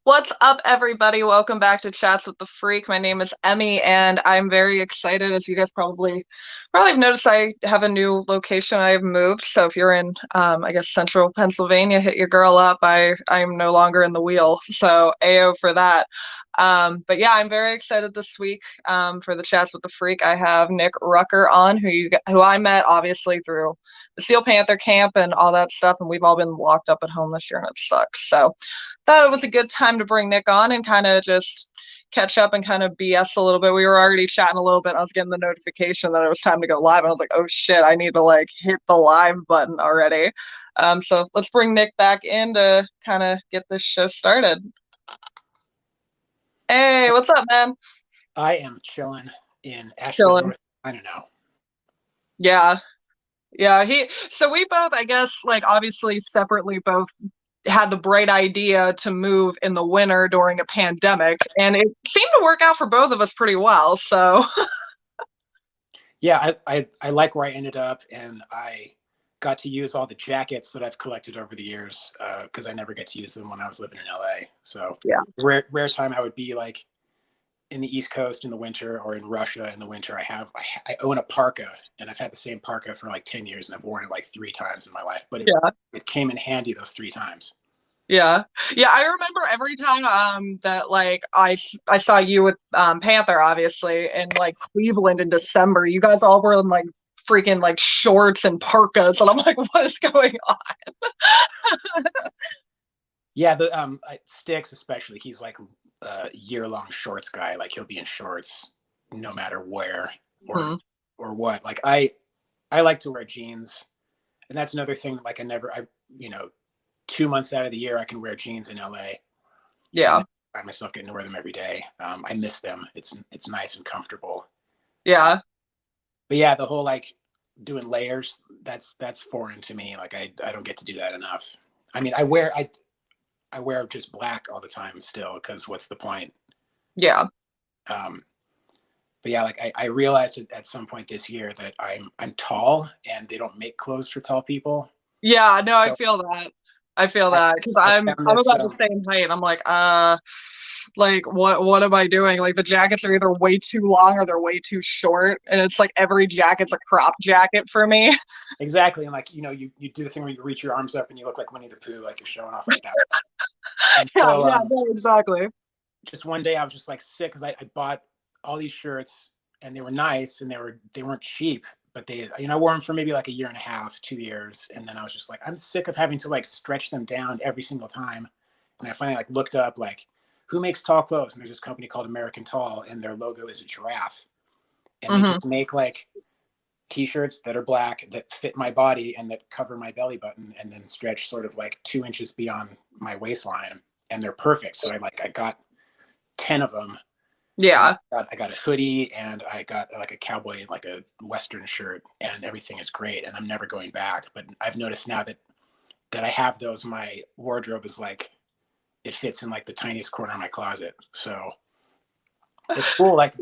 What's up, everybody? Welcome back to Chats with the Freak. My name is Emmy, and I'm very excited. As you guys probably have noticed, I have a new location. I've moved, so if you're in, I guess central Pennsylvania, hit your girl up. I'm no longer in the wheel, so AO for that. But yeah, I'm very excited this week for the Chats with the Freak. I have Nick Rucker on, who I met obviously through the Steel Panther camp and all that stuff, and we've all been locked up at home this year, and it sucks. So thought it was a good time to bring Nick on and kind of just catch up and kind of BS a little bit. We were already chatting a little bit. I was getting the notification that it was time to go live. And I was like, oh shit, I need to like hit the live button already. So let's bring Nick back in to kind of get this show started. Hey, what's up, man? I am chilling in Asheville, North Carolina now. Yeah. Yeah. So we both, I guess, like obviously separately both had the bright idea to move in the winter during a pandemic, and it seemed to work out for both of us pretty well. So yeah, I like where I ended up, and I got to use all the jackets that I've collected over the years because I never get to use them when I was living in LA. So yeah, rare time I would be like in the East Coast in the winter or in Russia in the winter. I own a parka, and I've had the same parka for like 10 years, and I've worn it like 3 times in my life. But it came in handy those 3 times. Yeah. Yeah, I remember every time that like I saw you with Panther obviously in like Cleveland in December. You guys all were in like freaking like shorts and parkas, and I'm like, what is going on? Yeah, the Sticks especially. He's like a year-long shorts guy. Like he'll be in shorts no matter where or what. Like I like to wear jeans, and that's another thing. Like I 2 months out of the year I can wear jeans in LA. Yeah. And I find myself getting to wear them every day. I miss them. It's nice and comfortable. Yeah. But yeah, the whole like doing layers, that's foreign to me. Like I don't get to do that enough. I mean, I wear just black all the time still because what's the point? Yeah. But yeah, like I realized at some point this year that I'm tall and they don't make clothes for tall people. Yeah, no, I So feel that. I feel that because I I'm found I'm this. about the same height. I'm like what am I doing? Like the jackets are either way too long or they're way too short, and it's like every jacket's a crop jacket for me. Exactly, and like you do the thing where you reach your arms up and you look like Winnie the Pooh, like you're showing off like that. And Yeah, so yeah, no, exactly. just one day I was just like sick because I bought all these shirts and they were nice and they weren't cheap, but I wore them for maybe like a year and a half, 2 years, and then I was just like I'm sick of having to like stretch them down every single time. And I finally like looked up like who makes tall clothes, and there's this company called American Tall, and their logo is a giraffe, and they just make like t-shirts that are black that fit my body and that cover my belly button and then stretch sort of like 2 inches beyond my waistline, and they're perfect. So I got 10 of them. Yeah. I got a hoodie and I got like a cowboy, like a Western shirt, and everything is great. And I'm never going back. But I've noticed now that I have those, my wardrobe is like, it fits in like the tiniest corner of my closet. So it's cool. Like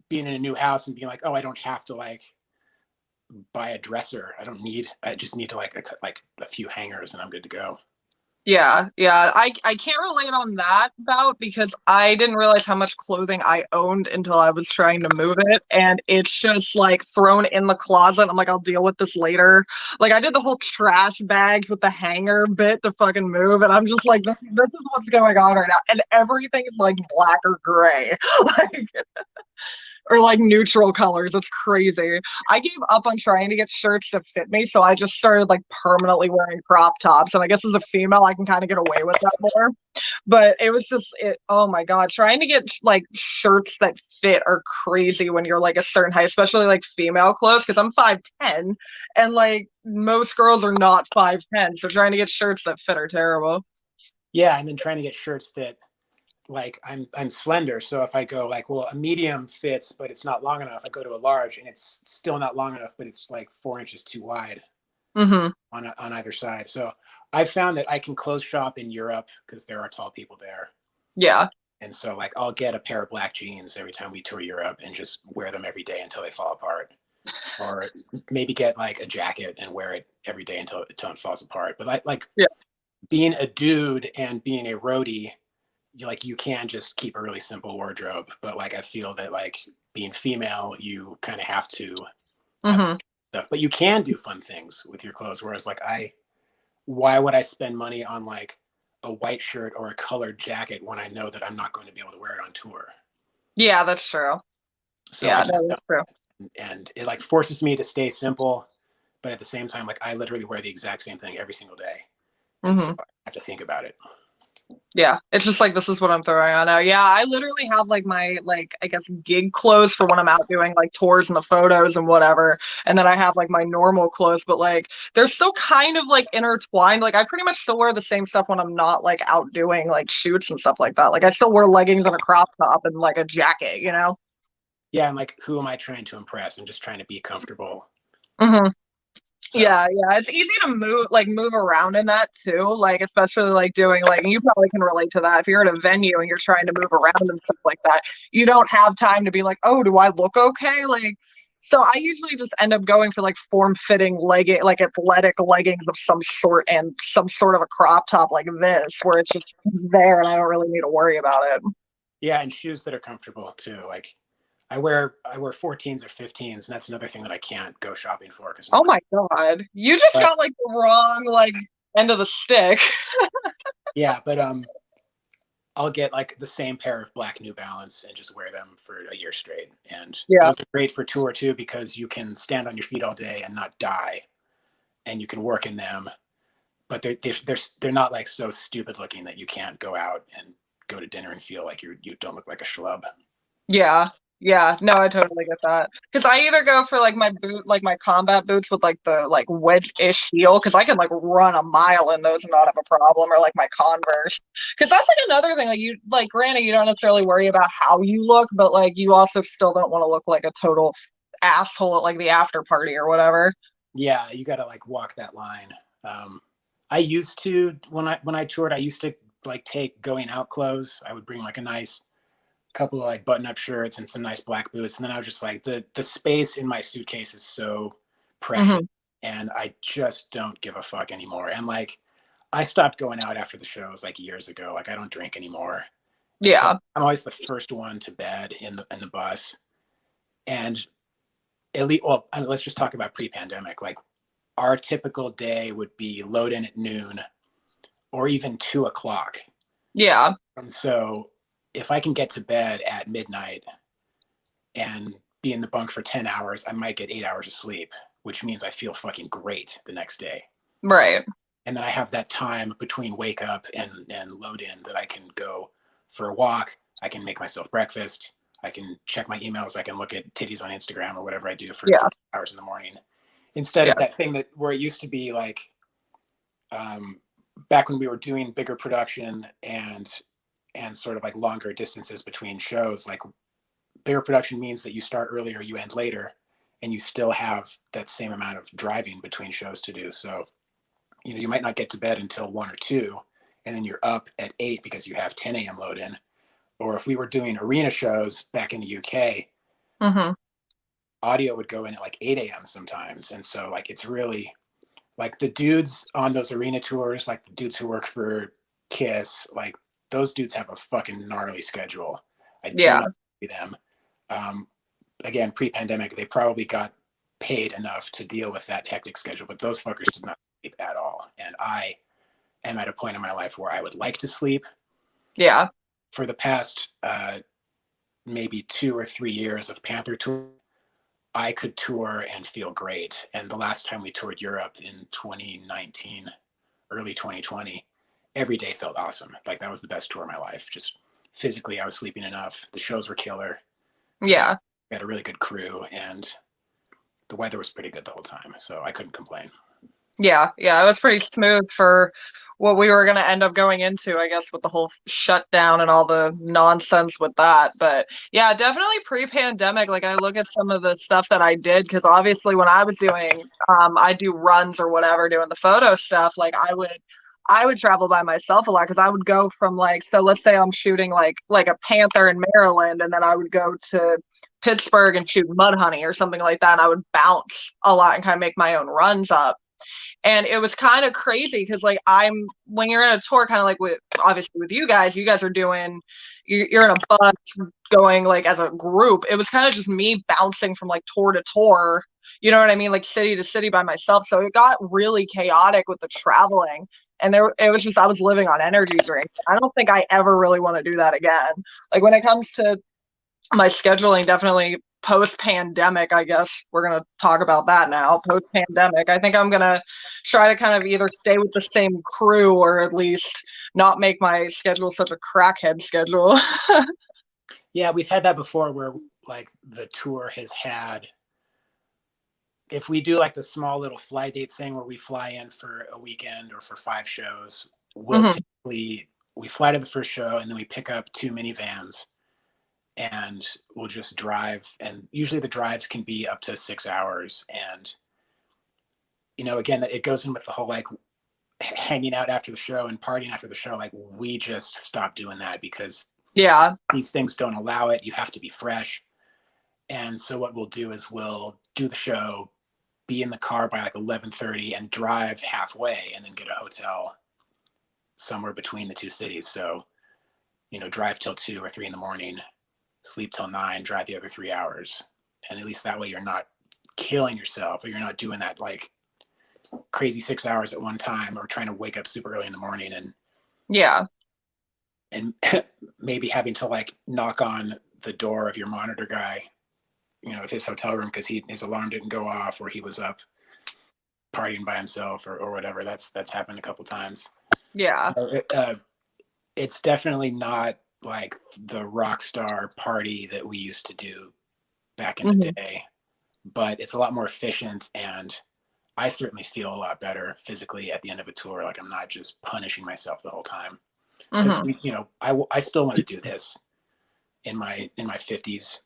being in a new house and being like, oh, I don't have to like buy a dresser. I just need to like a few hangers and I'm good to go. Yeah, yeah. I can't relate on that bout because I didn't realize how much clothing I owned until I was trying to move it, and it's just like thrown in the closet. I'm like, I'll deal with this later. Like I did the whole trash bags with the hanger bit to fucking move, and I'm just like, this is what's going on right now, and everything is like black or gray. Like or like neutral colors. It's crazy. I gave up on trying to get shirts that fit me, so I just started like permanently wearing crop tops. And I guess as a female, I can kind of get away with that more. But it was just it. Oh my god, trying to get like shirts that fit are crazy when you're like a certain height, especially like female clothes. Because I'm 5'10", and like most girls are not 5'10", so trying to get shirts that fit are terrible. Yeah, and then trying to get shirts that like I'm slender, so if I go like, well, a medium fits but it's not long enough, I go to a large and it's still not long enough but it's like 4 inches too wide on either side. So I found that I can clothes shop in Europe because there are tall people there. Yeah. And so like I'll get a pair of black jeans every time we tour Europe and just wear them every day until they fall apart, or maybe get like a jacket and wear it every day until it falls apart. But like Yeah. being a dude and being a roadie, you can just keep a really simple wardrobe, but like I feel that like being female, you kind of have to have Hmm. stuff, but you can do fun things with your clothes. Whereas like why would I spend money on like a white shirt or a colored jacket when I know that I'm not going to be able to wear it on tour? Yeah, that's true. So I Yeah, just no, don't, that's true. and it like forces me to stay simple, but at the same time, like I literally wear the exact same thing every single day, and so Hmm. I have to think about it. Yeah, it's just like this is what I'm throwing on now. Yeah, I literally have like my like I guess gig clothes for when I'm out doing like tours and the photos and whatever. And then I have like my normal clothes, but like they're still kind of like intertwined. Like I pretty much still wear the same stuff when I'm not like out doing like shoots and stuff like that. Like I still wear leggings and a crop top and like a jacket, you know? Yeah, and like who am I trying to impress? I'm just trying to be comfortable. Hmm. So Yeah, yeah, it's easy to move around in that too. Like especially like doing like and you probably can relate to that. If you're at a venue and you're trying to move around and stuff like that, you don't have time to be like, "Oh, do I look okay?" Like so I usually just end up going for like form-fitting legging like athletic leggings of some sort and some sort of a crop top like this where it's just there and I don't really need to worry about it. yeah, and shoes that are comfortable too. Like I wear 14s or 15s, and that's another thing that I can't go shopping for because no Oh one. my God. You just But got like the wrong like end of the stick. yeah, but I'll get like the same pair of black New Balance and just wear them for a year straight. And Yeah. those are great for tour too because you can stand on your feet all day and not die, and you can work in them. But they're not like so stupid looking that you can't go out and go to dinner and feel like you don't look like a schlub. Yeah. Yeah. No, I totally get that. Because I either go for like my boot, like my combat boots with like the like wedge-ish heel, because I can like run a mile in those and not have a problem, or like my Converse. Because that's like another thing. Like you like granted, you don't necessarily worry about how you look, but like you also still don't want to look like a total asshole at like the after party or whatever. Yeah, you got to like walk that line. I used to when I toured, I used to like take going out clothes. I would bring like a nice couple of like button up shirts and some nice black boots, and then I was just like the space in my suitcase is so precious, Hmm. and I just don't give a fuck anymore. And like I stopped going out after the shows like years ago. Like I don't drink anymore, and so Yeah. I'm always the first one to bed in the bus. And at least, well, let's just talk about pre-pandemic. Like our typical day would be load in at noon or even 2 o'clock. Yeah. And so if I can get to bed at midnight and be in the bunk for 10 hours, I might get 8 hours of sleep, which means I feel fucking great the next day. Right. And then I have that time between wake up and load in that I can go for a walk. I can make myself breakfast. I can check my emails. I can look at titties on Instagram or whatever I do for Yeah. 2 hours in the morning. Instead Yeah. of that thing that where it used to be like back when we were doing bigger production and sort of like longer distances between shows, like bigger production means that you start earlier, you end later, and you still have that same amount of driving between shows to do. So, you know, you might not get to bed until 1 or 2, and then you're up at 8 because you have 10 a.m. load in. Or if we were doing arena shows back in the UK, Hmm. audio would go in at like 8 a.m. sometimes. And so like it's really like the dudes on those arena tours, like the dudes who work for Kiss, like those dudes have a fucking gnarly schedule. I do Yeah. not see them. Um, Again, pre-pandemic, they probably got paid enough to deal with that hectic schedule, but those fuckers did not sleep at all. And I am at a point in my life where I would like to sleep. Yeah. For the past maybe 2 or 3 years of Panther tour, I could tour and feel great. And the last time we toured Europe in 2019, early 2020, every day felt awesome. Like that was the best tour of my life. Just physically, I was sleeping enough. The shows were killer. Yeah. We had a really good crew, and the weather was pretty good the whole time. So I couldn't complain. Yeah, yeah, it was pretty smooth for what we were going to end up going into, I guess, with the whole shutdown and all the nonsense with that. But yeah, definitely pre-pandemic, like I look at some of the stuff that I did, because obviously when I was doing, I do runs or whatever, doing the photo stuff, like I would travel by myself a lot because I would go from like, so let's say I'm shooting like a panther in Maryland, and then I would go to Pittsburgh and shoot Mudhoney or something like that. And I would bounce a lot and kind of make my own runs up. And it was kind of crazy because like when you're in a tour, kind of like with obviously with you guys are doing, you're in a bus going like as a group. It was kind of just me bouncing from like tour to tour, you know what I mean, like city to city by myself. So it got really chaotic with the traveling, and it was just I was living on energy drinks. I don't think I ever really want to do that again. Like when it comes to my scheduling, definitely post pandemic, I guess we're going to talk about that now. Post pandemic, I think I'm going to try to kind of either stay with the same crew or at least not make my schedule such a crackhead schedule. Yeah, we've had that before where like the tour has had, if we do like the small little fly date thing where we fly in for a weekend or for 5 shows, we'll typically, we fly to the first show and then we pick up 2 minivans and we'll just drive. And usually the drives can be up to 6 hours. And, you know, again, it goes in with the whole like hanging out after the show and partying after the show. Like we just stopped doing that because these things don't allow it. You have to be fresh. And so what we'll do is we'll do the show, be in the car by like 11:30 and drive halfway and then get a hotel somewhere between the 2 cities. So, you know, drive till 2 or 3 in the morning, sleep till 9, drive the other 3 hours. And at least that way you're not killing yourself, or you're not doing that like crazy 6 hours at one time, or trying to wake up super early in the morning and maybe having to like knock on the door of your monitor guy, you know, of his hotel room because his alarm didn't go off, or he was up partying by himself or whatever. That's happened a couple times. It's definitely not like the rock star party that we used to do back in the day, but it's a lot more efficient, and I certainly feel a lot better physically at the end of a tour. Like I'm not just punishing myself the whole time, because you know, I still want to do this in my 50s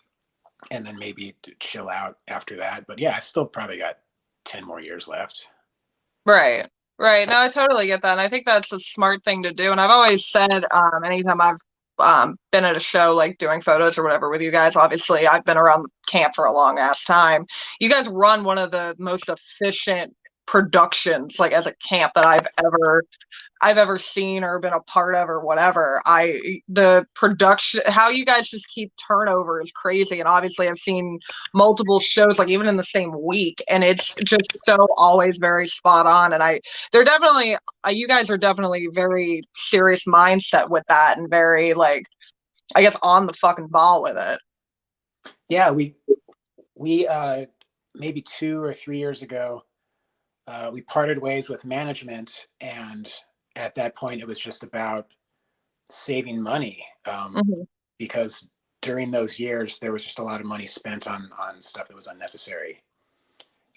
and then maybe chill out after that. But yeah, I still probably got 10 more years left. Right. No, I totally get that. And I think that's a smart thing to do. And I've always said, anytime I've been at a show, like doing photos or whatever with you guys, obviously I've been around camp for a long ass time. You guys run one of the most efficient productions, like as a camp, that I've ever seen or been a part of or whatever. The production, how you guys just keep turnover is crazy. And obviously I've seen multiple shows, like even in the same week, and it's just so always very spot on. And they're definitely, you guys are definitely very serious mindset with that, and very like, I guess, on the fucking ball with it. Yeah, we maybe 2 or 3 years ago, we parted ways with management, and at that point it was just about saving money, because during those years there was just a lot of money spent on stuff that was unnecessary,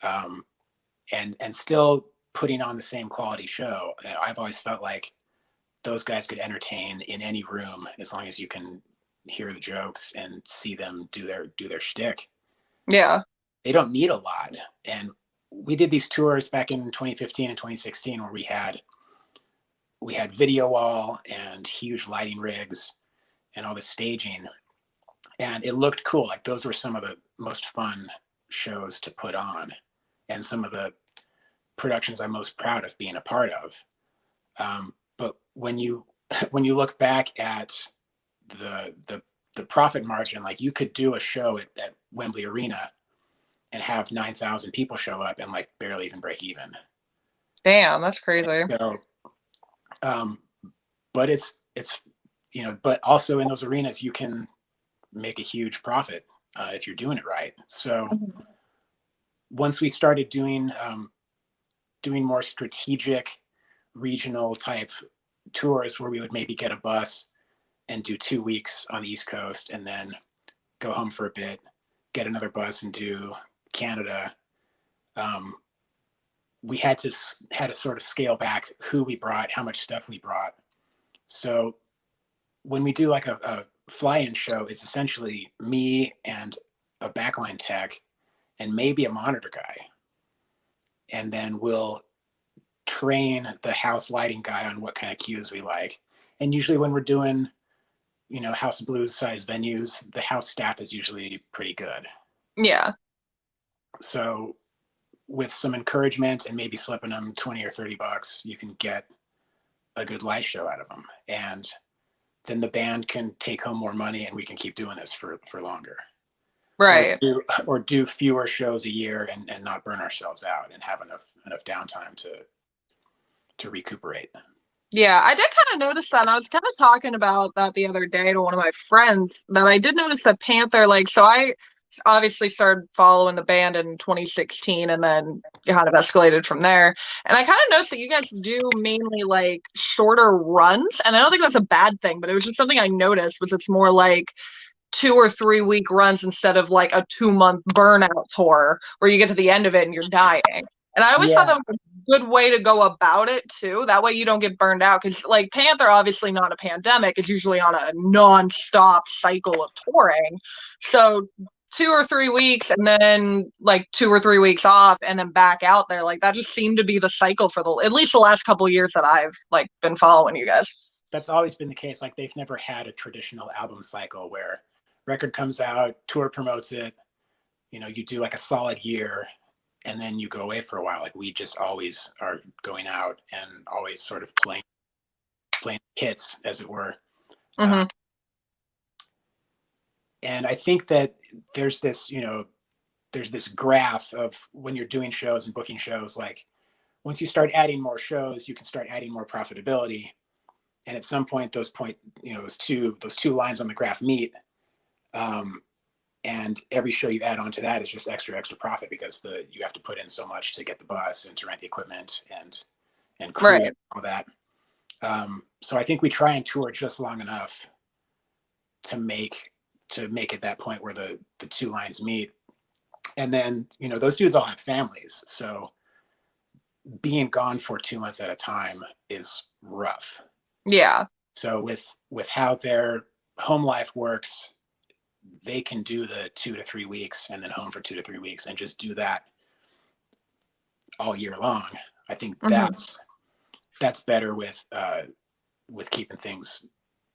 and still putting on the same quality show. I've always felt like those guys could entertain in any room as long as you can hear the jokes and see them do their shtick. Yeah, they don't need a lot. And we did these tours back in 2015 and 2016 where we had video wall and huge lighting rigs and all the staging, and it looked cool. Like those were some of the most fun shows to put on, and some of the productions I'm most proud of being a part of. But when you look back at the profit margin, like you could do a show at Wembley Arena and have 9,000 people show up and like barely even break even. Damn, that's crazy. So, but it's, you know, but also in those arenas, you can make a huge profit if you're doing it right. So once we started doing more strategic regional type tours where we would maybe get a bus and do 2 weeks on the East Coast and then go home for a bit, get another bus and do Canada, we had to sort of scale back who we brought, how much stuff we brought. So when we do like a fly-in show, it's essentially me and a backline tech and maybe a monitor guy. And then we'll train the house lighting guy on what kind of cues we like. And usually when we're doing, you know, House Blues size venues, the house staff is usually pretty good. Yeah. So with some encouragement and maybe slipping them 20 or $30, you can get a good live show out of them. And then the band can take home more money and we can keep doing this for longer. Right. Or do fewer shows a year and not burn ourselves out and have enough downtime to recuperate. Yeah, I did kind of notice that. And I was kind of talking about that the other day to one of my friends, that I did notice that Panther, like, so I obviously started following the band in 2016 and then kind of escalated from there. And I kind of noticed that you guys do mainly like shorter runs. And I don't think that's a bad thing, but it was just something I noticed was it's more like 2 or 3 week runs instead of like a 2 month burnout tour where you get to the end of it and you're dying. And I always thought that was a good way to go about it too. That way you don't get burned out. Because like Panther, obviously not a pandemic, is usually on a non-stop cycle of touring. So 2 or 3 weeks and then like 2 or 3 weeks off and then back out there. Like that just seemed to be the cycle for at least the last couple of years that I've like been following you guys. That's always been the case. Like they've never had a traditional album cycle where record comes out, tour promotes it, you do like a solid year and then you go away for a while. Like we just always are going out and always sort of playing hits, as it were. Mm-hmm. And I think that there's this graph of when you're doing shows and booking shows, like once you start adding more shows, you can start adding more profitability. And at some point, those two lines on the graph meet. And every show you add on to that is just extra profit because you have to put in so much to get the bus and to rent the equipment and crew and all that. So I think we try and tour just long enough to make it that point where the two lines meet. And then, those dudes all have families. So being gone for 2 months at a time is rough. Yeah. So with how their home life works, they can do the 2 to 3 weeks and then home for 2 to 3 weeks and just do that all year long. I think that's better with keeping things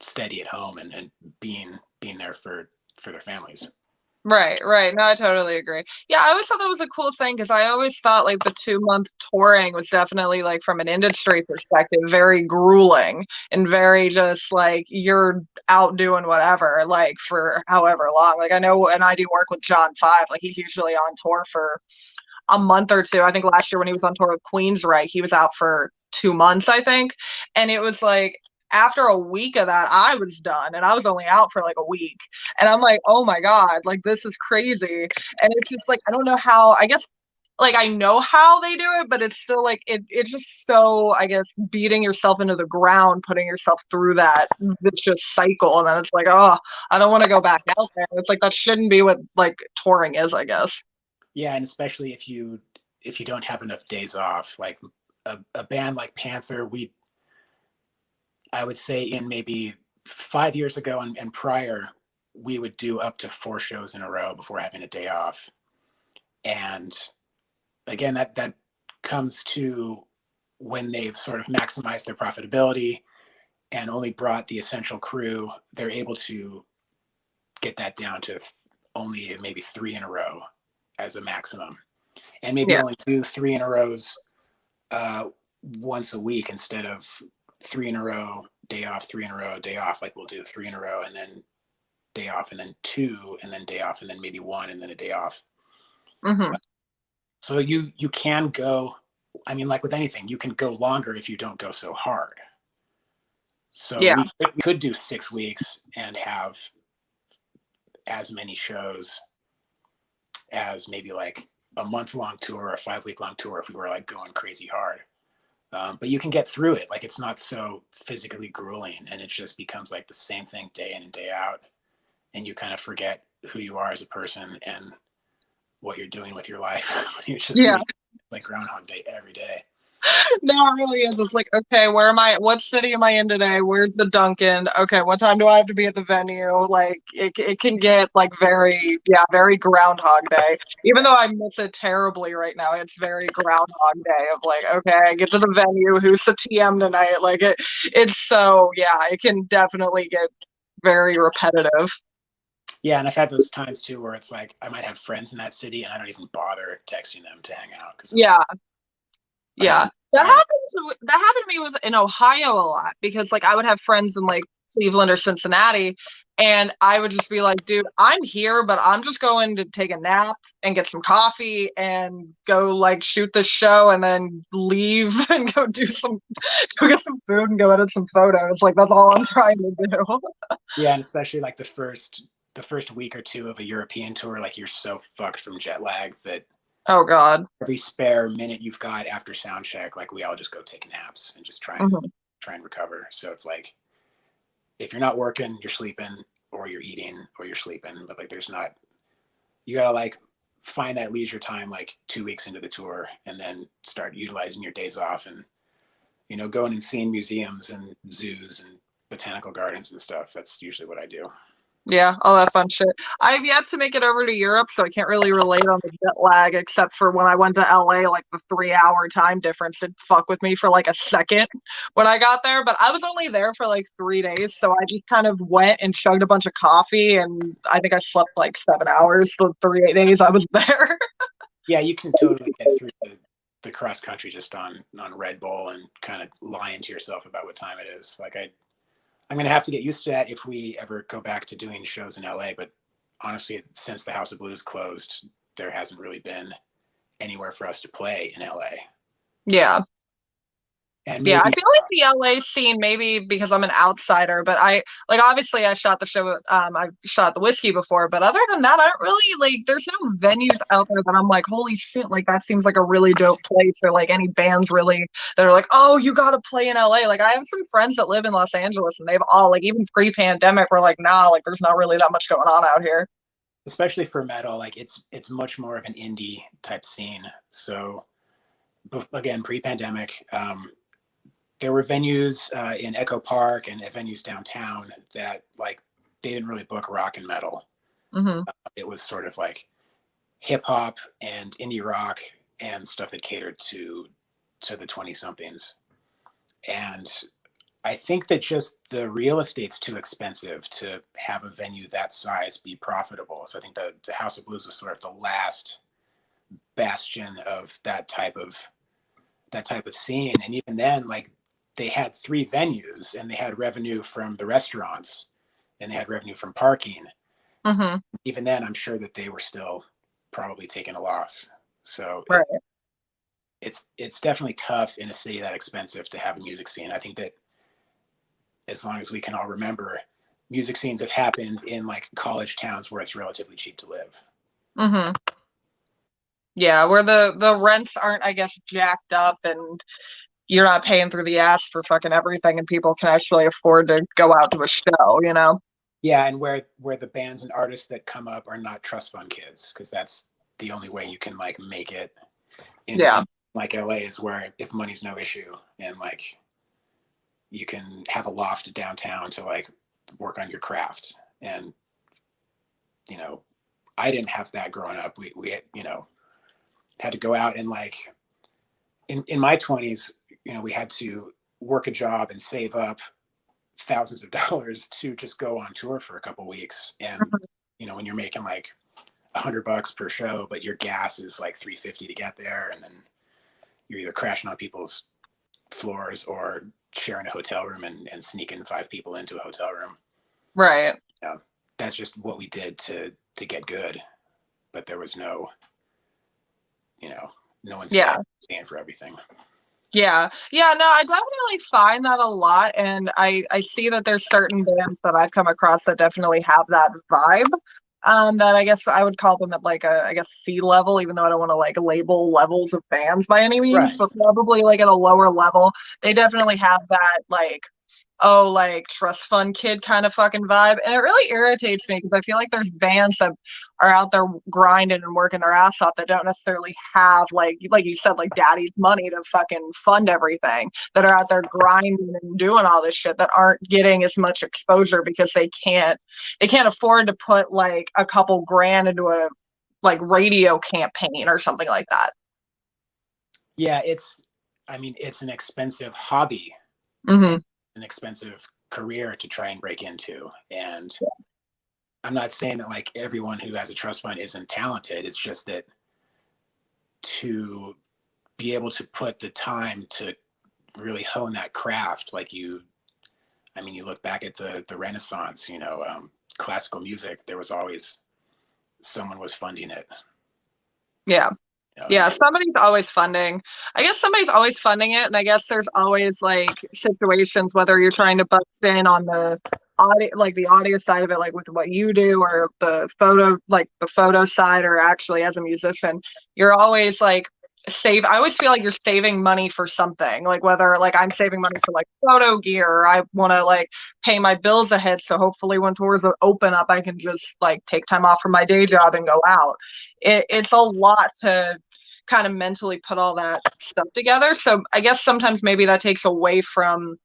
steady at home and being there for their families. Right. No, I totally agree. Yeah, I always thought that was a cool thing because I always thought like the 2 month touring was definitely like from an industry perspective, very grueling and very just like you're out doing whatever, like for however long. Like I know, and I do work with John 5, like he's usually on tour for a month or two. I think last year when he was on tour with Queensryche, he was out for 2 months, I think. And it was like, after a week of that, I was done and I was only out for like a week. And I'm like, oh my God, like this is crazy. And it's just like, I don't know how, I guess, like I know how they do it, but it's still like, it's just so, I guess, beating yourself into the ground, putting yourself through that vicious cycle. And then it's like, oh, I don't want to go back out there. It's like, that shouldn't be what like touring is, I guess. Yeah. And especially if you don't have enough days off, like a band like Panther, I would say in maybe 5 years ago and prior, we would do up to 4 shows in a row before having a day off. And again, that comes to when they've sort of maximized their profitability and only brought the essential crew, they're able to get that down to only maybe 3 in a row as a maximum. And maybe only do 3 in a rows once a week instead of 3 in a row, day off, 3 in a row, day off. Like we'll do 3 in a row and then day off and then 2 and then day off and then maybe 1 and then a day off. Mm-hmm. So you can go, I mean, like with anything, you can go longer if you don't go so hard. So we could do 6 weeks and have as many shows as maybe like a month-long tour or a 5-week-long tour if we were like going crazy hard. But you can get through it. Like it's not so physically grueling and it just becomes like the same thing day in and day out. And you kind of forget who you are as a person and what you're doing with your life. You just like Groundhog Day every day. No, it really is. It's like, okay, where am I? What city am I in today? Where's the Dunkin'? Okay, what time do I have to be at the venue? Like, it can get like very Groundhog Day. Even though I miss it terribly right now, it's very Groundhog Day of like, okay, I get to the venue. Who's the TM tonight? Like, it's so, it can definitely get very repetitive. Yeah, and I've had those times too where it's like I might have friends in that city and I don't even bother texting them to hang out because Yeah, I'm yeah. That driving. happened to me with in Ohio a lot because like I would have friends in like Cleveland or Cincinnati and I would just be like, dude, I'm here, but I'm just going to take a nap and get some coffee and go like shoot this show and then leave and go get some food and go edit some photos. Like that's all I'm trying to do. Yeah, and especially like the first week or two of a European tour, like you're so fucked from jet lag that Oh God. every spare minute you've got after sound check, like we all just go take naps and just Hmm. try and recover. So it's like if you're not working, you're sleeping, or you're eating, or you're sleeping. But like there's not, you gotta like find that leisure time like 2 weeks into the tour and then start utilizing your days off and going and seeing museums and zoos and botanical gardens and stuff. That's usually what I do. Yeah, all that fun shit. I've yet to make it over to Europe, so I can't really relate on the jet lag, except for when I went to LA, like the 3 hour time difference did fuck with me for like a second when I got there. But I was only there for like 3 days, so I just kind of went and chugged a bunch of coffee, and I think I slept like 7 hours the 3 days I was there. Yeah, you can totally get through the cross country just on Red Bull and kind of lying to yourself about what time it is. Like I'm gonna have to get used to that if we ever go back to doing shows in LA. But honestly, since the House of Blues closed, there hasn't really been anywhere for us to play in LA. Yeah. And Yeah, I maybe feel like the LA scene, maybe because I'm an outsider, but I like obviously I shot the show, I shot the whiskey before, but other than that, I don't really like there's no venues out there that I'm like, holy shit, like that seems like a really dope place, or like any bands really that are like, oh, you gotta play in LA. Like I have some friends that live in Los Angeles and they've all like even pre-pandemic were like, nah, like there's not really that much going on out here. especially for metal, like it's much more of an indie type scene. So again, pre-pandemic, there were venues in Echo Park and venues downtown that like they didn't really book rock and metal. Hmm. It was sort of like hip hop and indie rock and stuff that catered to the 20 somethings. And I think that just the real estate's too expensive to have a venue that size be profitable. So I think the House of Blues was sort of the last bastion of that type of scene. And even then, like they had three venues and they had revenue from the restaurants and they had revenue from parking. Hmm. Even then, I'm sure that they were still probably taking a loss. So Right. it's definitely tough in a city that expensive to have a music scene. I think that as long as we can all remember, music scenes have happened in like college towns where it's relatively cheap to live. Hmm. Yeah, where the rents aren't, I guess, jacked up and you're not paying through the ass for fucking everything and people can actually afford to go out to a show, you know? Yeah, and where the bands and artists that come up are not trust fund kids, because that's the only way you can like make it Yeah. in like LA is where if money's no issue and like you can have a loft downtown to like work on your craft. And you know, I didn't have that growing up. We had to go out and like in my 20s, we had to work a job and save up thousands of dollars to just go on tour for a couple weeks. And Mhm. when you're making like $100 per show, but your gas is like 350 to get there, and then you're either crashing on people's floors or sharing a hotel room and sneaking five people into a hotel room. Right. Yeah, that's just what we did to get good. But there was no Yeah. incentive paying for everything. Yeah. Yeah, no, I definitely find that a lot and I see that there's certain bands that I've come across that definitely have that vibe. That I guess I would call them at like a I guess C level, even though I don't want to like label levels of bands by any means, Right. but probably like at a lower level, they definitely have that like oh, like trust fund kid kind of fucking vibe. And it really irritates me because I feel like there's bands that are out there grinding and working their ass off that don't necessarily have like you said, like daddy's money to fucking fund everything, that are out there grinding and doing all this shit that aren't getting as much exposure because they can't afford to put like a couple grand into a like radio campaign or something like that. Yeah, it's an expensive hobby and Hmm. an expensive career to try and break into. And I'm not saying that like everyone who has a trust fund isn't talented. It's just that to be able to put the time to really hone that craft, like I mean, you look back at the Renaissance, you know, classical music, there was always someone was funding it. Yeah. You know, Yeah, somebody's always funding. I guess somebody's always funding it, and I guess there's always like situations whether you're trying to bust in on the audio, like the audio side of it, like with what you do, or the photo, like the photo side, or actually as a musician, you're always like save. I always feel like you're saving money for something, like whether like I'm saving money for like photo gear, or I want to like pay my bills ahead, so hopefully when tours open up, I can just like take time off from my day job and go out. It's a lot to kind of mentally put all that stuff together. So I guess sometimes maybe that takes away from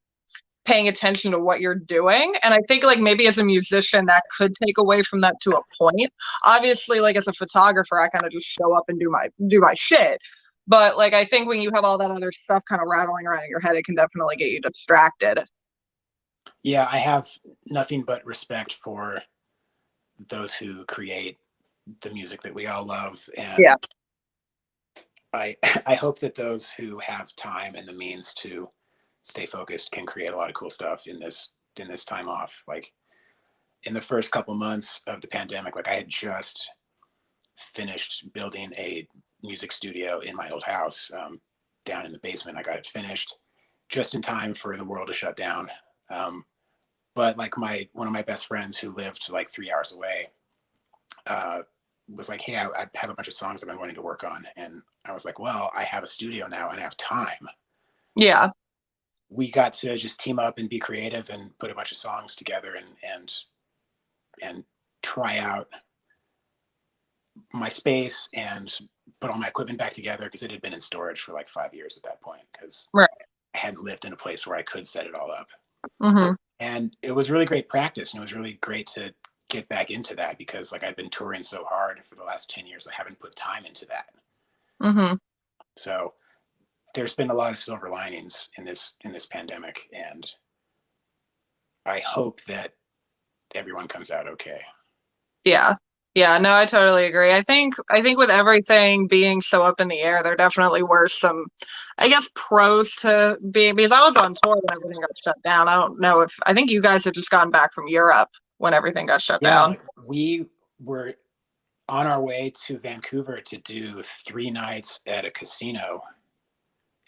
paying attention to what you're doing. And I think like maybe as a musician that could take away from that to a point. Obviously, like as a photographer, I kind of just show up and do my shit. But like I think when you have all that other stuff kind of rattling around in your head, it can definitely get you distracted. yeah, I have nothing but respect for those who create the music that we all love. And Yeah. I hope that those who have time and the means to stay focused can create a lot of cool stuff in this time off. Like in the first couple months of the pandemic, like I had just finished building a music studio in my old house, down in the basement. I got it finished just in time for the world to shut down. But like one of my best friends who lived like 3 hours away, was like, hey, I have a bunch of songs I've been wanting to work on. And I was like, well, I have a studio now and I have time. Yeah. We got to just team up and be creative and put a bunch of songs together and try out my space and put all my equipment back together, because it had been in storage for like 5 years at that point, because Right. I hadn't lived in a place where I could set it all up. Mm-hmm. And it was really great practice, and it was really great to get back into that, because like I've been touring so hard for the last 10 years, I haven't put time into that. Mm-hmm. So there's been a lot of silver linings in this pandemic, and I hope that everyone comes out okay. Yeah. Yeah, no, I totally agree. I think with everything being so up in the air, there definitely were some, I guess, pros to being, because I was on tour when everything got shut down. I don't know if I think you guys had just gotten back from Europe when everything got shut Yeah, down. like we were on our way to Vancouver to do 3 nights at a casino,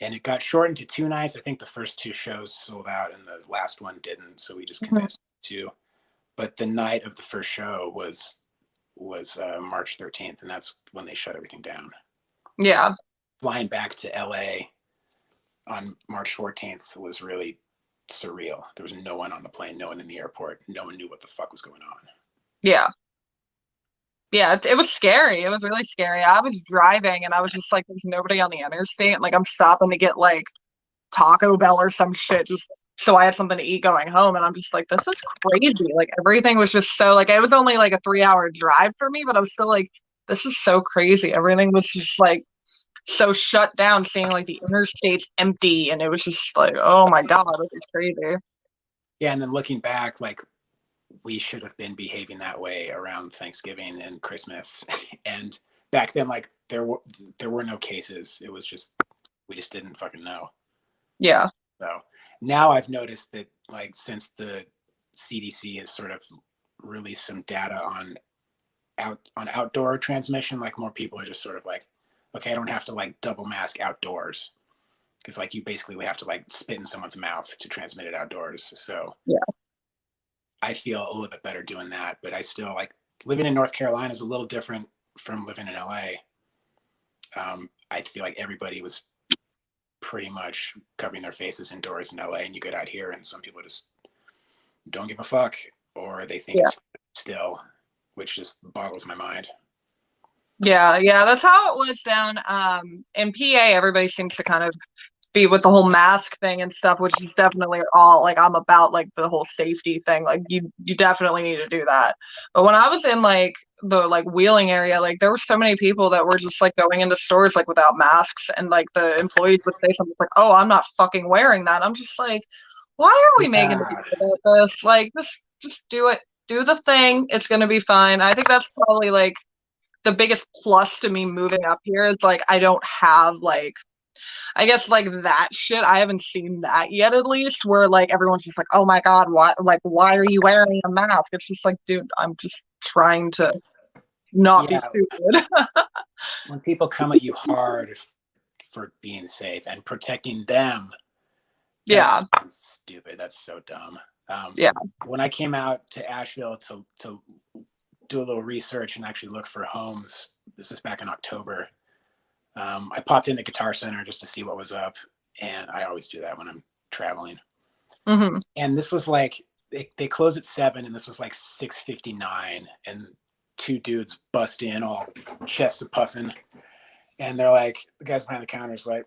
and it got shortened to 2 nights. I think the first 2 shows sold out and the last one didn't, so we just Mhm. condensed 2. But the night of the first show was March 13th, and that's when they shut everything down. Yeah. Flying back to LA on March 14th was really surreal. There was no one on the plane, no one in the airport, no one knew what the fuck was going on. Yeah. Yeah, it was scary. It was really scary. I was driving and I was just like, there's nobody on the interstate. And, like I'm stopping to get like Taco Bell or some shit just so I had something to eat going home. And I'm just like, this is crazy. Like everything was just so like it was only like a 3 hour drive for me, but I was still like, this is so crazy. Everything was just like so shut down, seeing like the interstates empty, and it was just like, oh my God, this is crazy. Yeah, and then looking back, like we should have been behaving that way around Thanksgiving and Christmas. And back then, like there were no cases. It was just we just didn't fucking know. Yeah. So now I've noticed that like since the CDC has sort of released some data on outdoor transmission, like more people are just sort of like, okay, I don't have to like double mask outdoors, because like you basically would have to like spit in someone's mouth to transmit it outdoors. So Yeah. I feel a little bit better doing that, but I still like living in North Carolina is a little different from living in LA. I feel like everybody was pretty much covering their faces indoors in LA, and you get out here and some people just don't give a fuck, or they think Yeah. it's still, which just boggles my mind. Yeah, yeah, that's how it was down in PA. Everybody seems to kind of be with the whole mask thing and stuff, which is definitely all like I'm about like the whole safety thing. Like you definitely need to do that. But when I was in like the like Wheeling area, like there were so many people that were just like going into stores like without masks, and like the employees would say something like, "Oh, I'm not fucking wearing that." I'm just like, why are we making a Yeah. deal about this? Like, just do it do the thing. It's gonna be fine. I think that's probably like the biggest plus to me moving up here is like I don't have like I guess like that shit. I haven't seen that yet, at least, where like everyone's just like, "Oh my God, why are you wearing a mask?" It's just like, dude, I'm just trying to not be Yeah, stupid. when people come at you hard for being safe and protecting them, that's Yeah, stupid. That's so dumb. yeah. When I came out to Asheville to do a little research and actually look for homes, this was back in October. I popped into Guitar Center just to see what was up, and I always do that when I'm traveling. Hmm. And this was like they close at 7, and this was like 6:59, and two dudes bust in all chest puffing, and they're like, the guys behind the counter is like,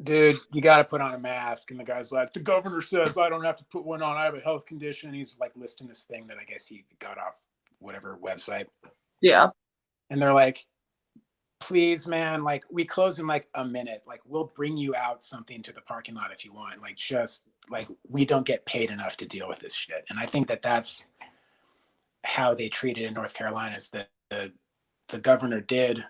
dude, you got to put on a mask. And the guy's like, the governor says I don't have to put one on. I have a health condition. And he's like listing this thing that I guess he got off whatever website. Yeah, And they're like, please, man, like we close in like a minute. Like we'll bring you out something to the parking lot if you want. Like just like we don't get paid enough to deal with this shit. And I think that that's how they treat it in North Carolina is that the governor did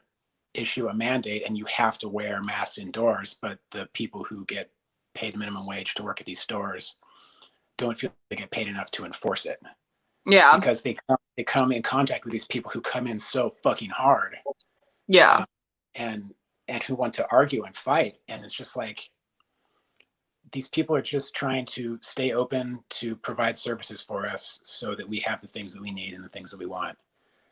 issue a mandate and you have to wear masks indoors, but the people who get paid minimum wage to work at these stores don't feel they get paid enough to enforce it yeah, because they come in contact with these people who come in so fucking hard, yeah, uh, and who want to argue and fight, and it's just like these people are just trying to stay open to provide services for us so that we have the things that we need and the things that we want.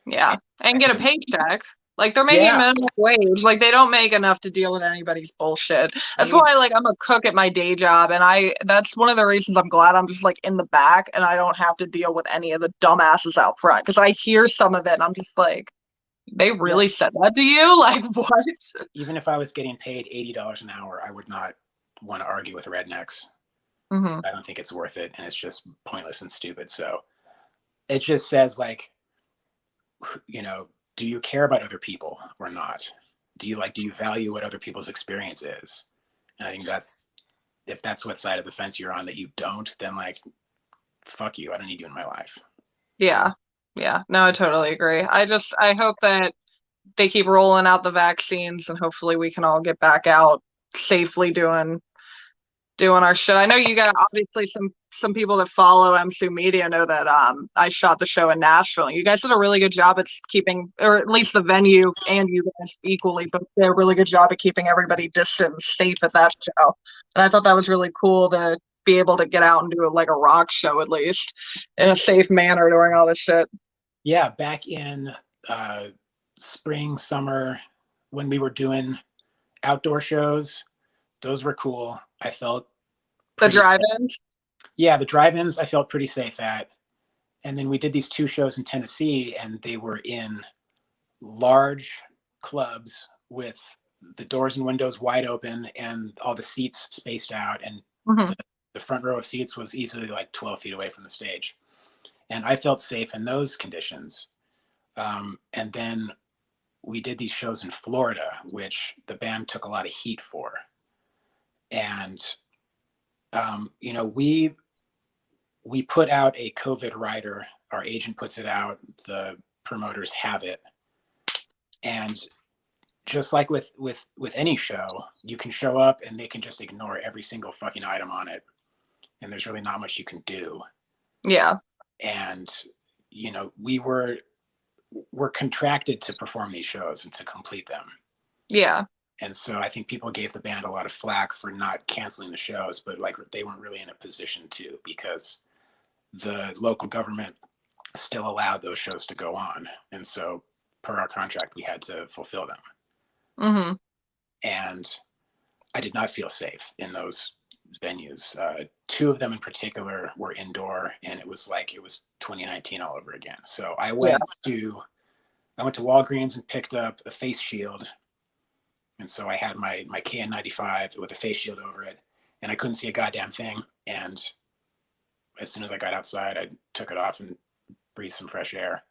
yeah. And I And get think a it's paycheck. Like they're making yeah, minimum wage. Like they don't make enough to deal with anybody's bullshit. I That's mean why like I'm a cook at my day job and that's one of the reasons I'm glad I'm just like in the back and I don't have to deal with any of the dumbasses out front. Because I hear some of it and I'm just like, they yeah, really said that to you? Like what? even if I was getting paid $80 an hour, I would not want to argue with rednecks. Hmm. I don't think it's worth it, and it's just pointless and stupid. So it just says like, do you care about other people or not? Do you value what other people's experience is? And I think that's if that's what side of the fence you're on that you don't, then like fuck you. I don't need you in my life. Yeah. Yeah. No, I totally agree. I hope that they keep rolling out the vaccines and hopefully we can all get back out safely doing our shit. I know you got obviously some people that follow M2 Media know that I shot the show in Nashville. You guys did a really good job at keeping, or at least the venue and you guys equally, but did a really good job at keeping everybody distant and safe at that show. And I thought that was really cool to be able to get out and do like a rock show at least in a safe manner during all this shit. Yeah, back in uh, spring, summer, when we were doing outdoor shows, those were cool. I felt The pretty safe. drive-ins. Yeah, the drive-ins I felt pretty safe at. And then we did these two shows in Tennessee, and they were in large clubs with the doors and windows wide open and all the seats spaced out. And Hmm. the front row of seats was easily like 12 feet away from the stage. And I felt safe in those conditions. And then we did these shows in Florida, which the band took a lot of heat for. And, we put out a COVID rider. Our agent puts it out. The promoters have it. And just like with any show, you can show up and they can just ignore every single fucking item on it, and there's really not much you can do. Yeah. And we're contracted to perform these shows and to complete them. Yeah. And so I think people gave the band a lot of flack for not canceling the shows, but like they weren't really in a position to because the local government still allowed those shows to go on. And so per our contract, we had to fulfill them. Hmm. And I did not feel safe in those venues. Two of them in particular were indoor, and it was like it was 2019 all over again. So I Yeah. went to Walgreens and picked up a face shield, and so I had my KN95 with a face shield over it, and I couldn't see a goddamn thing. And as soon as I got outside, I took it off and breathed some fresh air.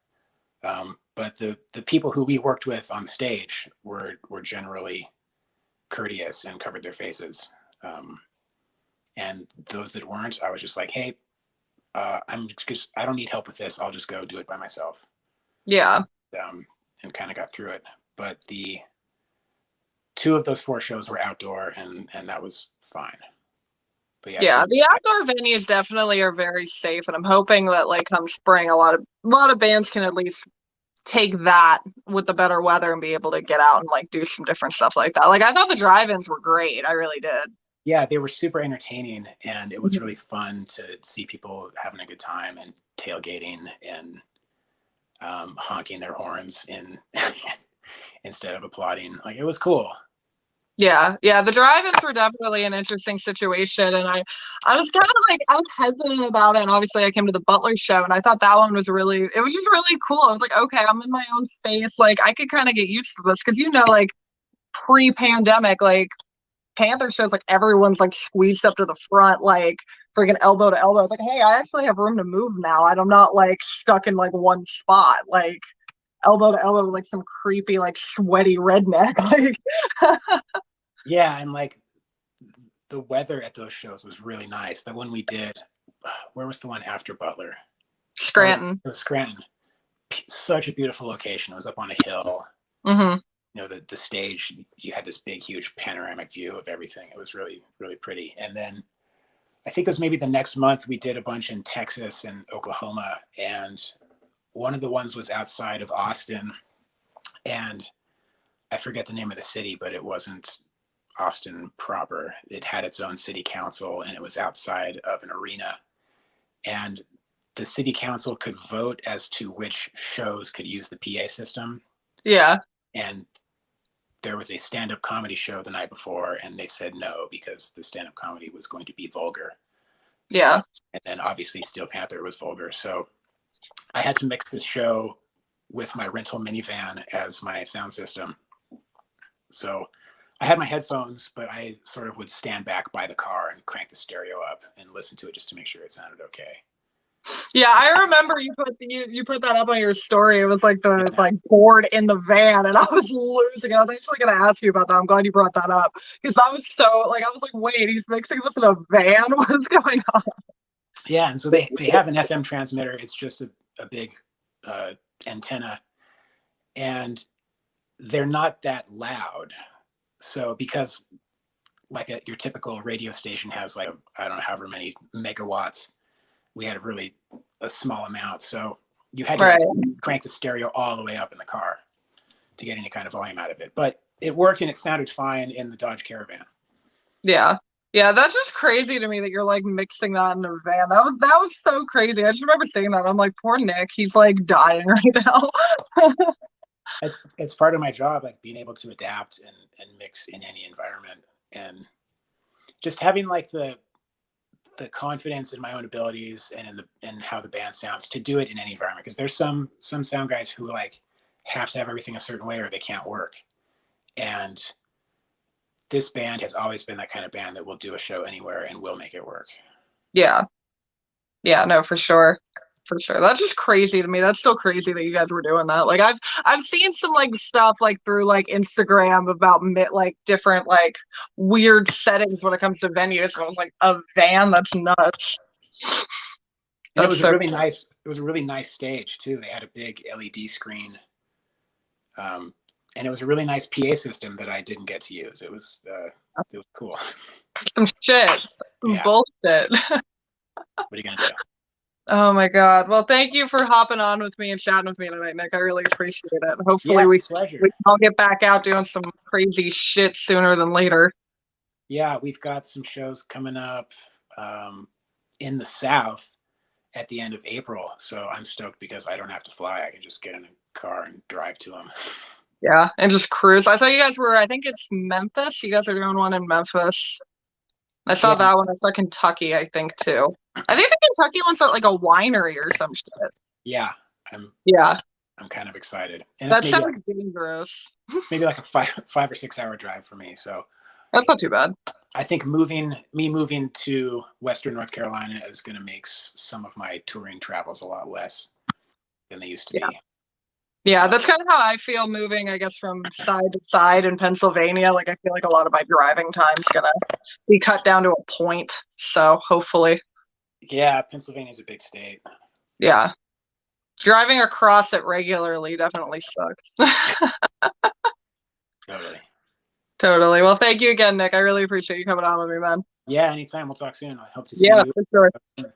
But the people who we worked with on stage were generally courteous and covered their faces. And those that weren't, I was just like, hey, I don't need help with this. I'll just go do it by myself. Yeah. And kind of got through it. But the 2 of those 4 shows were outdoor, and that was fine. But yeah, the outdoor venues definitely are very safe, and I'm hoping that like come spring, a lot of bands can at least take that with the better weather and be able to get out and like do some different stuff like that. Like I thought the drive-ins were great. I really did. Yeah, they were super entertaining, and it was really fun to see people having a good time and tailgating and honking their horns in instead of applauding. Like, it was cool. Yeah, the drive-ins were definitely an interesting situation, and I was kind of like I was hesitant about it. And obviously, I came to the Butler show, and I thought that one was really it was just really cool. I was like, okay, I'm in my own space. Like I could kind of get used to this because like pre-pandemic, like Panther shows, like everyone's like squeezed up to the front, like freaking elbow to elbow. It's like, hey, I actually have room to move now. I'm not like stuck in like one spot, like elbow to elbow with like some creepy, like sweaty redneck. Like yeah, and like the weather at those shows was really nice. The one we did, where was the one after Butler? Scranton. It was Scranton. Such a beautiful location. It was up on a hill. Mm-hmm. The stage, you had this big, huge panoramic view of everything. It was really, really pretty. And then I think it was maybe the next month we did a bunch in Texas and Oklahoma. And one of the ones was outside of Austin. And I forget the name of the city, but it wasn't Austin proper. It had its own city council, and it was outside of an arena. And the city council could vote as to which shows could use the PA system. Yeah. And there was a stand-up comedy show the night before, and they said no because the stand-up comedy was going to be vulgar. Yeah. And then obviously Steel Panther was vulgar. So I had to mix this show with my rental minivan as my sound system. So I had my headphones, but I sort of would stand back by the car and crank the stereo up and listen to it just to make sure it sounded okay. Yeah, I remember you put that up on your story. It was like the like board in the van, and I was losing it. I was actually going to ask you about that. I'm glad you brought that up because that was so like I was like, wait, he's mixing this in a van? What's going on? Yeah, and so they have an FM transmitter. It's just a big antenna, and they're not that loud. So because like your typical radio station has like I don't know however many megawatts. We had a small amount. So you had to crank the stereo all the way up in the car to get any kind of volume out of it. But it worked and it sounded fine in the Dodge Caravan. Yeah. Yeah, that's just crazy to me that you're like mixing that in a van. That was so crazy. I just remember saying that. I'm like, poor Nick, he's like dying right now. It's part of my job, like being able to adapt and mix in any environment, and just having like the confidence in my own abilities and in how the band sounds to do it in any environment. Because there's some sound guys who like have to have everything a certain way or they can't work. And this band has always been that kind of band that will do a show anywhere and will make it work. Yeah. Yeah, no, for sure. For sure. That's just crazy to me. That's still crazy that you guys were doing that. Like I've seen some like stuff like through like Instagram about like different like weird settings when it comes to venues. And I was like, a van? That's nuts. It was really nice. It was a really nice stage too. They had a big LED screen. And it was a really nice PA system that I didn't get to use. It was cool. Some shit. Some bullshit. What are you gonna do? Oh my God. Well, thank you for hopping on with me and chatting with me tonight, Nick. I really appreciate it. Hopefully we can all get back out doing some crazy shit sooner than later. Yeah, we've got some shows coming up in the South at the end of April. So I'm stoked because I don't have to fly. I can just get in a car and drive to them. Yeah, and just cruise. I thought you guys were, I think it's Memphis. You guys are doing one in Memphis. I saw that one. I saw Kentucky, I think, too. I think the Kentucky one's at like a winery or some shit. Yeah. I'm kind of excited. And that sounds dangerous. Maybe like a 5 or 6 hour drive for me. So that's not too bad. I think moving to Western North Carolina is going to make some of my touring travels a lot less than they used to be. Yeah, that's kind of how I feel moving, I guess, from side to side in Pennsylvania. Like, I feel like a lot of my driving time's going to be cut down to a point. So, hopefully. Yeah, Pennsylvania's a big state. Yeah. Driving across it regularly definitely sucks. Totally. Totally. Well, thank you again, Nick. I really appreciate you coming on with me, man. Yeah, anytime. We'll talk soon. I hope to see Yeah, you. for sure.